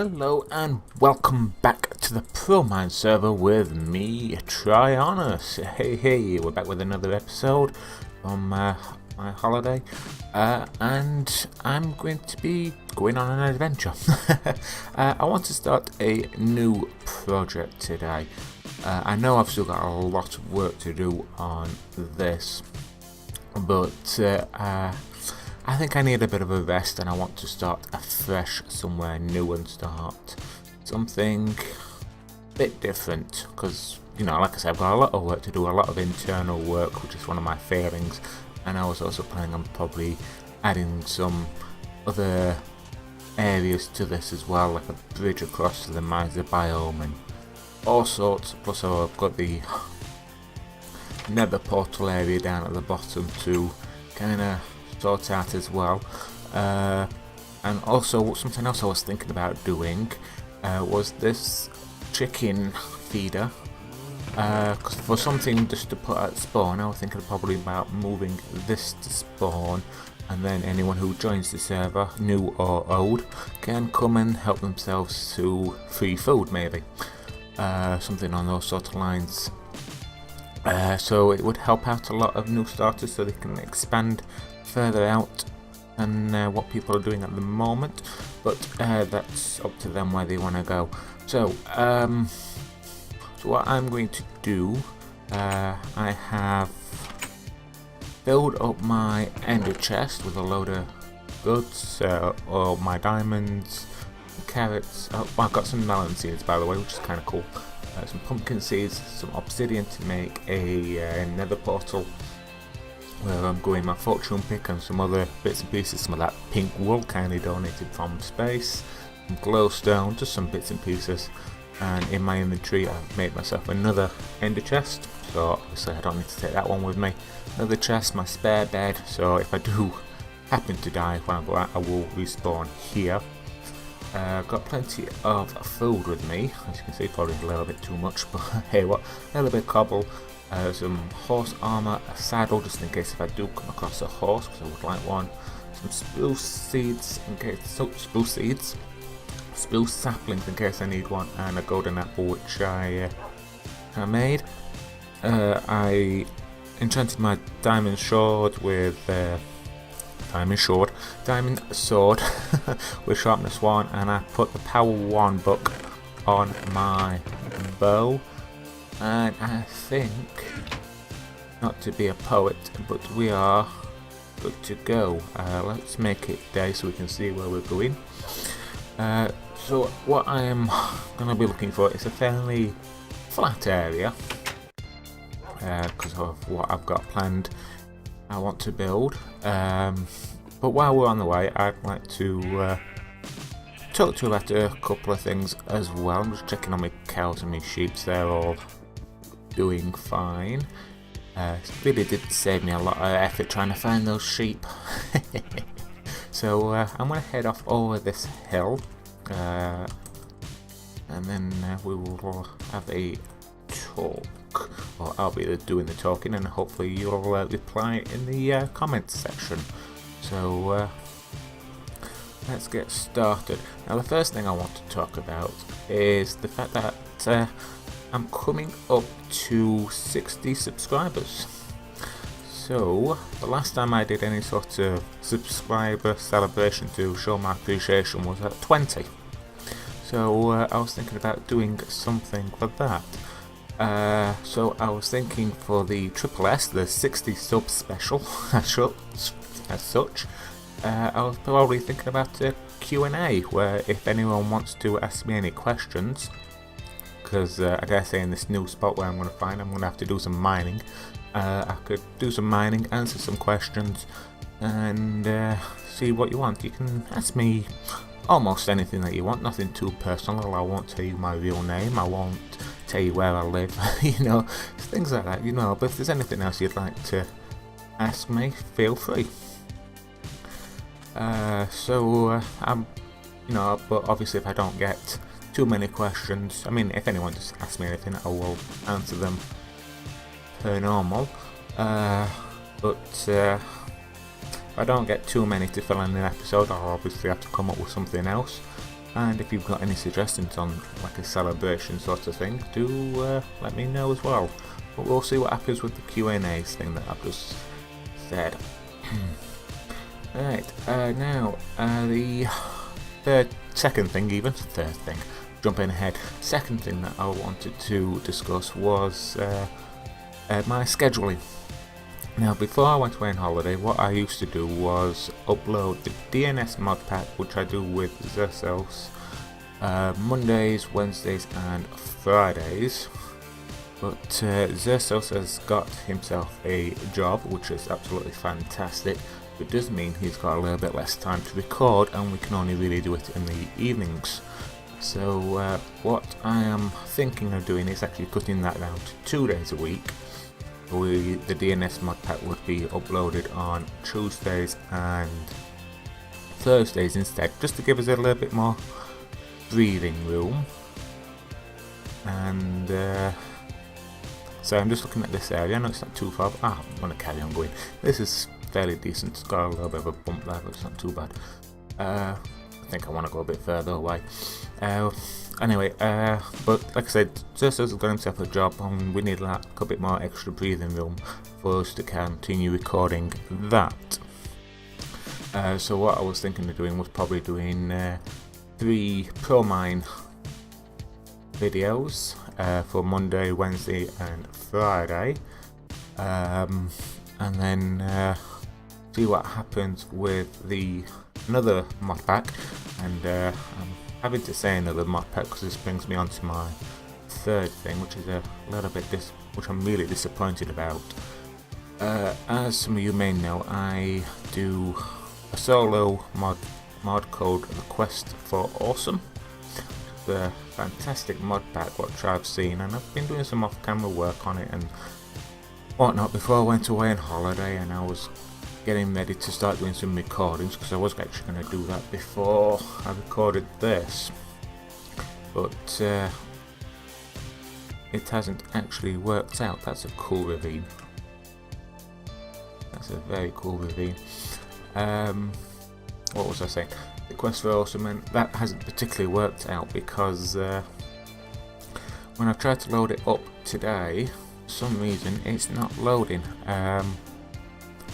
Hello and welcome back to the ProMine server with me, Trionus. Hey, we're back with another episode from my holiday, and I'm going to be going on an adventure. I want to start a new project today. I know I've still got a lot of work to do on this, but I think I need a bit of a rest and I want to start afresh somewhere new and start something a bit different because, like I said, I've got a lot of work to do, a lot of internal work, which is one of my failings, and I was also planning on probably adding some other areas to this as well, like a bridge across to the Miser biome and all sorts. Plus I've got the nether portal area down at the bottom to kind of sort out as well, and also something else I was thinking about doing was this chicken feeder, because for something just to put at spawn I was thinking probably about moving this to spawn, and then anyone who joins the server, new or old, can come and help themselves to free food, maybe something on those sort of lines. So it would help out a lot of new starters so they can expand further out than what people are doing at the moment, but that's up to them where they want to go. So what I'm going to do, I have filled up my ender chest with a load of goods, all my diamonds, carrots. I've got some melon seeds, by the way, which is kind of cool. Some pumpkin seeds, some obsidian to make a nether portal where I'm going, my fortune pick and some other bits and pieces, some of that pink wool kindly donated from space, some glowstone, just some bits and pieces, and in my inventory I've made myself another ender chest, so obviously I don't need to take that one with me. Another chest, my spare bed, so if I do happen to die when I go out I will respawn here. Got plenty of food with me, as you can see, probably a little bit too much, but hey what, a little bit of cobble, some horse armor, a saddle just in case if I do come across a horse, because I would like one, some spruce seeds in case, spruce saplings in case I need one, and a golden apple which I made. I enchanted my diamond sword with diamond sword with sharpness 1, and I put the power 1 book on my bow, and I think, not to be a poet, but we are good to go. Let's make it day so we can see where we're going. So what I am going to be looking for is a fairly flat area, because of what I've got planned I want to build, but while we're on the way I'd like to talk to you about a couple of things as well. I'm just checking on my cows and my sheep, they're all doing fine. It really did save me a lot of effort trying to find those sheep. So I'm going to head off over this hill, and then we will have a talk. Well, I'll be doing the talking, and hopefully you'll reply in the comments section. So let's get started. Now the first thing I want to talk about is the fact that I'm coming up to 60 subscribers. So the last time I did any sort of subscriber celebration to show my appreciation was at 20. So I was thinking about doing something for that. So I was thinking for the Triple S, the 60 sub special, as such, I was probably thinking about a Q&A, where if anyone wants to ask me any questions, because I dare say in this new spot where I'm going to have to do some mining, I could do some mining, answer some questions, and see what you want. You can ask me almost anything that you want, nothing too personal. I won't tell you my real name, I won't tell you where I live, things like that, but if there's anything else you'd like to ask me, feel free. But obviously if I don't get too many questions, if anyone just asks me anything, I will answer them per normal, but if I don't get too many to fill in an episode, I'll obviously have to come up with something else. And if you've got any suggestions on like a celebration sort of thing, do let me know as well. But we'll see what happens with the Q&As thing that I've just said. Right, now the second thing, jumping ahead, second thing that I wanted to discuss was my scheduling. Now, before I went away on holiday, what I used to do was upload the DNS mod pack, which I do with Zersos, Mondays, Wednesdays and Fridays. But Zersos has got himself a job, which is absolutely fantastic. It does mean he's got a little bit less time to record, and we can only really do it in the evenings. So what I am thinking of doing is actually cutting that down to 2 days a week. The DNS mod pack would be uploaded on Tuesdays and Thursdays instead, just to give us a little bit more breathing room. And so I'm just looking at this area. I know it's not too far. I'm going to carry on going. This is fairly decent. It's got a little bit of a bump there, but it's not too bad. I think I want to go a bit further away. Anyway, but like I said, Zersos has got himself a job, and we need like a bit more extra breathing room for us to continue recording that. So what I was thinking of doing was probably doing 3 ProMine videos for Monday, Wednesday and Friday, and then see what happens with another mod pack. And I'm having to say another mod pack because this brings me on to my third thing, which is a little bit which I'm really disappointed about. As some of you may know, I do a solo mod called The Quest for Awesome. The fantastic mod pack which I've seen, and I've been doing some off-camera work on it and whatnot before I went away on holiday, and I was getting ready to start doing some recordings because I was actually going to do that before I recorded this, but it hasn't actually worked out. That's a cool ravine. That's a very cool ravine. What was I saying? The Quest for Awesome, and that hasn't particularly worked out because when I tried to load it up today, for some reason it's not loading.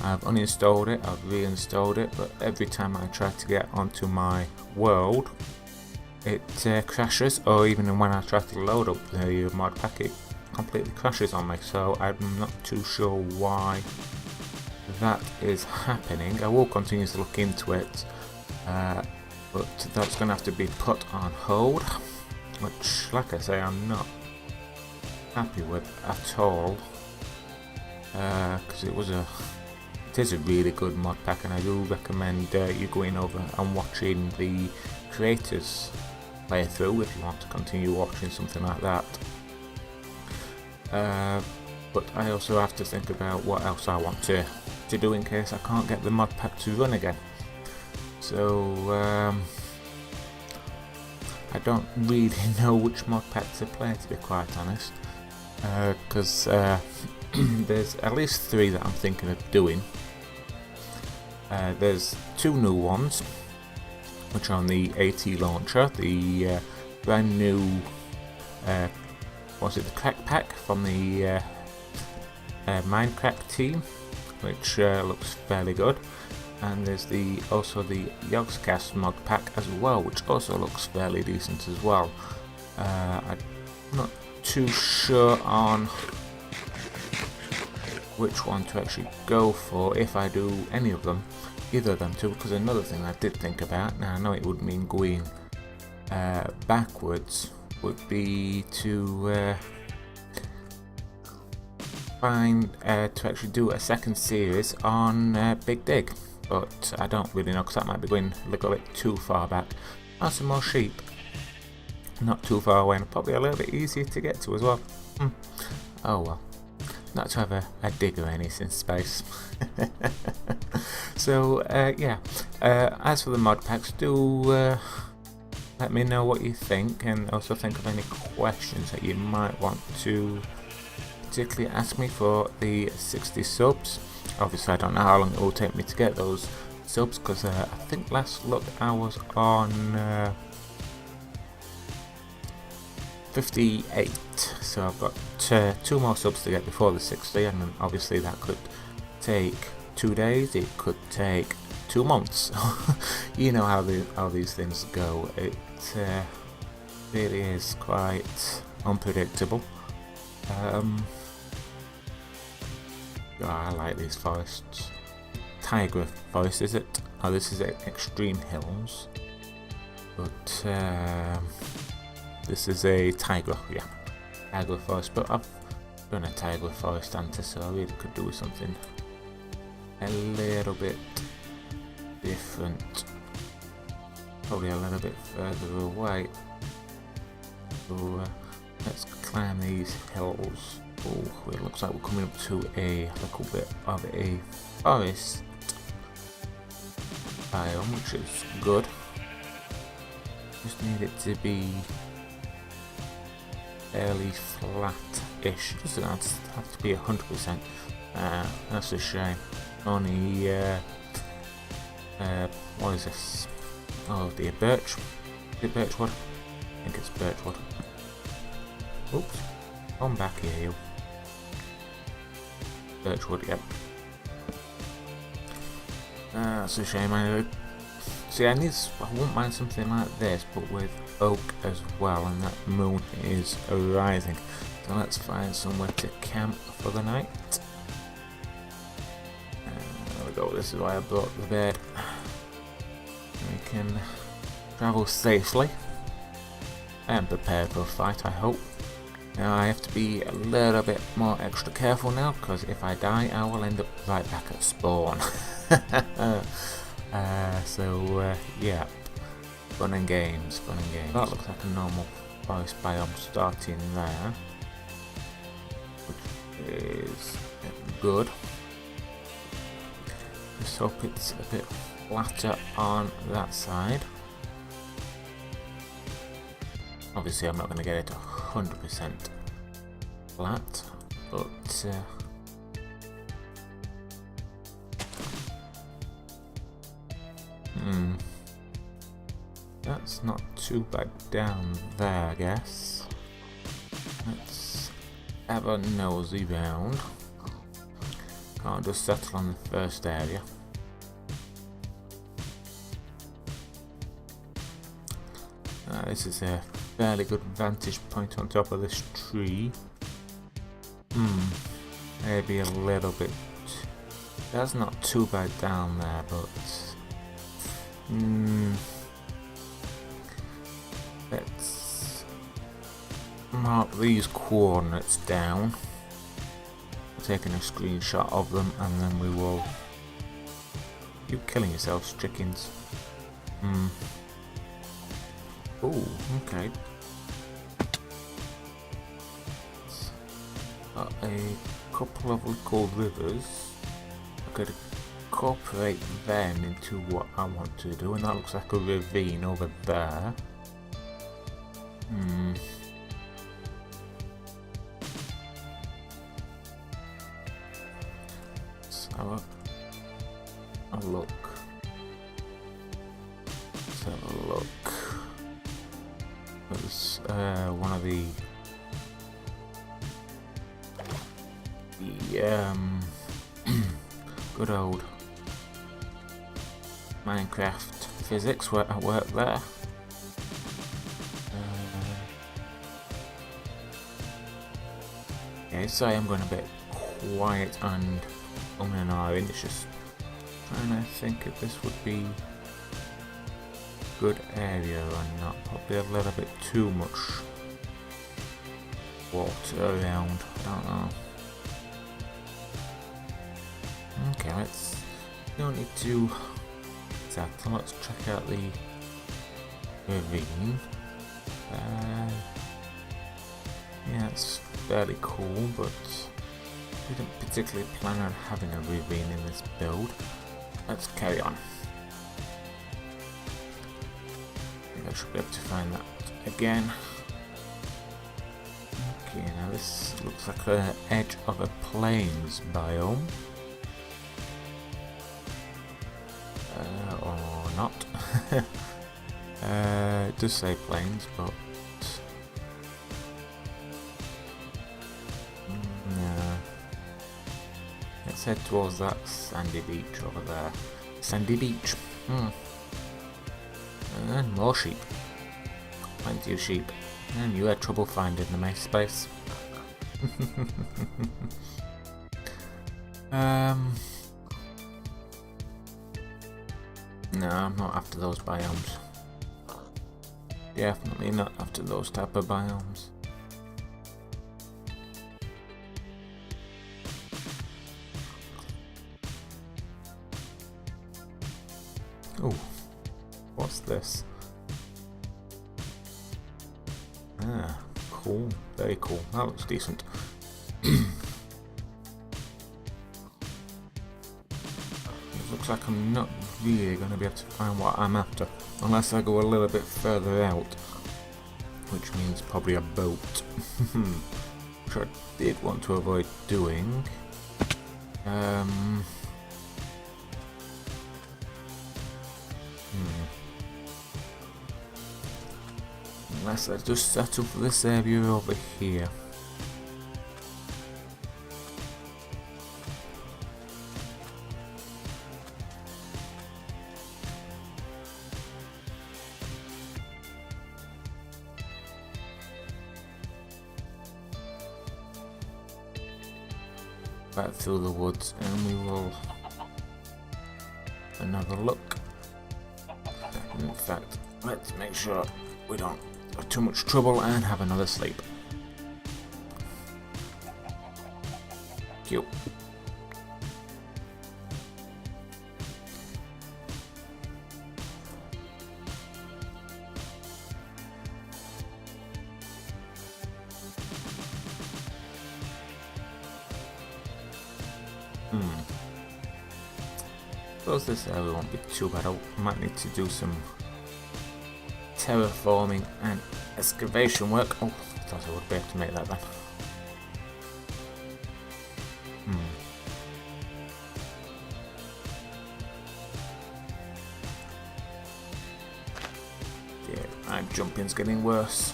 I've uninstalled it, I've reinstalled it, but every time I try to get onto my world, it crashes, or even when I try to load up the mod pack, it completely crashes on me. So I'm not too sure why that is happening. I will continue to look into it, but that's going to have to be put on hold, which, like I say, I'm not happy with at all, because it is a really good mod pack, and I do recommend you going over and watching the creators playthrough if you want to continue watching something like that. But I also have to think about what else I want to do in case I can't get the mod pack to run again. So I don't really know which mod pack to play, to be quite honest, because there's at least 3 that I'm thinking of doing. There's 2 new ones, which are on the AT launcher, the brand new, the crack pack from the Minecraft team, which looks fairly good, and there's also the Yogscast mod pack as well, which also looks fairly decent as well. I'm not too sure on which one to actually go for if I do any of them, either of them two, because another thing I did think about, now I know it would mean going backwards, would be to to actually do a second series on Big Dig, but I don't really know because that might be going a little bit too far back. And some more sheep, not too far away, and probably a little bit easier to get to as well. Oh well. Not to have a dig or anything in space. So yeah, as for the mod packs, do let me know what you think, and also think of any questions that you might want to particularly ask me for the 60 subs. Obviously I don't know how long it will take me to get those subs, because I think last look I was on 58, so I've got 2 more subs to get before the 60, and then obviously that could take 2 days, it could take 2 months. You know how these things go. It really is quite unpredictable. I like these forests. Tiger forest, is it? Oh, this is extreme hills, but this is a tiger, yeah, tiger forest. But I've done a tiger forest hunter, so I really could do something a little bit different, probably a little bit further away. So let's climb these hills. Oh, it looks like we're coming up to a little bit of a forest biome, which is good. Just need it to be fairly flat-ish. Doesn't have to be 100%. That's a shame. Only what is this? Oh dear, birch. Is it birchwood? I think it's birchwood. Oops. Come back here, you. Birchwood, yep. That's a shame. I wouldn't mind something like this, but with oak as well, and that moon is rising. So let's find somewhere to camp for the night. There we go. This is why I brought the bed. We can travel safely. I am prepared for a fight, I hope. Now I have to be a little bit more extra careful now, because if I die I will end up right back at spawn. Yeah, fun and games. That looks like a normal forest biome starting there, which is good. Just hope it's a bit flatter on that side. Obviously I'm not going to get it 100% flat, but that's not too bad down there, I guess. Let's have a nosy round. Can't just settle on the first area. This is a fairly good vantage point on top of this tree. Maybe a little bit. That's not too bad down there, but let's mark these coordinates down. Taking a screenshot of them, and then we will. You killing yourselves, chickens. Oh, okay. Got a couple of little rivers. I could incorporate them into what I want to do, and that looks like a ravine over there. Let's have a look. Let's have a look. There's one of the good old Minecraft physics at work there. Okay, sorry I'm going a bit quiet and and ahhing. It's just trying to think if this would be good area or not. Probably a little bit too much water around. I don't know. Okay, don't need to exactly. Let's check out the ravine. Yeah, it's fairly cool, but we didn't particularly plan on having a ravine in this build. Let's carry on. I should be able to find that again. Okay, now this looks like the edge of a plains biome. Or not. It does say plains, but let's head towards that sandy beach over there. Sandy beach. And more sheep. Plenty of sheep. And you had trouble finding the maze space. No, I'm not after those biomes. Definitely not after those type of biomes. Oh, what's this? Ah, cool, very cool. That looks decent. Looks like I'm not really going to be able to find what I'm after unless I go a little bit further out, which means probably a boat, which I did want to avoid doing. Unless I just settle for this area over here. Back through the woods and we will another look. In fact, let's make sure we don't have too much trouble and have another sleep. Cute. Suppose this area won't be too bad. I might need to do some terraforming and excavation work. Oh, I thought I would be able to make that then. Yeah, my jumping's getting worse.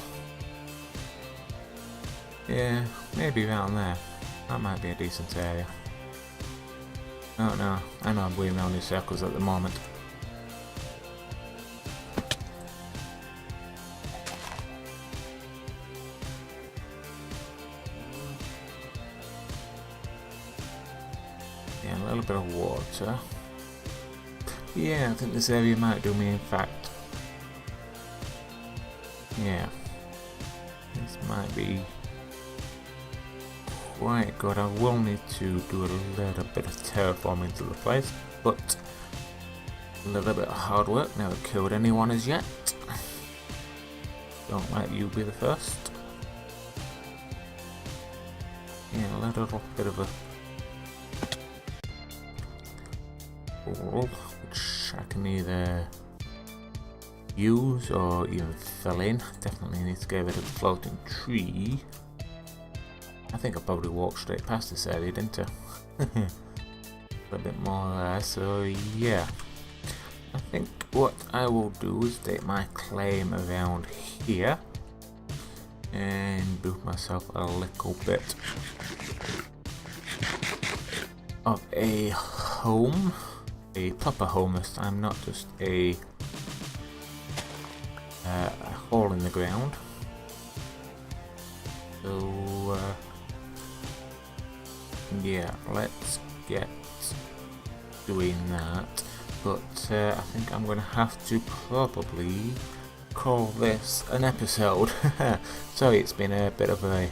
Yeah, maybe around there. That might be a decent area. Oh no, I know I'm going around in circles at the moment. Yeah, a little bit of water. Yeah, I think this area might do me in fact. Yeah. This might be quite good. I will need to do a little bit of terraforming to the place, but a little bit of hard work. Never killed anyone as yet. Don't let you be the first. Yeah, a little bit of a wall, which I can either use or even fill in. Definitely need to get rid of the floating tree. I think I probably walked straight past this area, didn't I? A bit more there, so yeah. I think what I will do is take my claim around here and build myself a little bit of a home. A proper home this time, not just a hole in the ground. So yeah, let's get doing that, but I think I'm going to have to probably call this an episode. Sorry, it's been a bit of a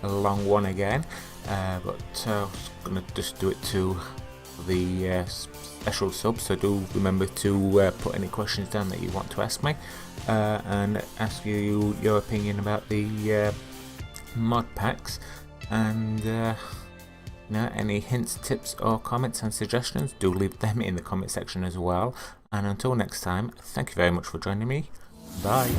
long one again, but I was going to just do it to the special sub, so do remember to put any questions down that you want to ask me, and ask you your opinion about the mod packs, and any hints, tips or comments and suggestions, do leave them in the comment section as well. And until next time, thank you very much for joining me. Bye.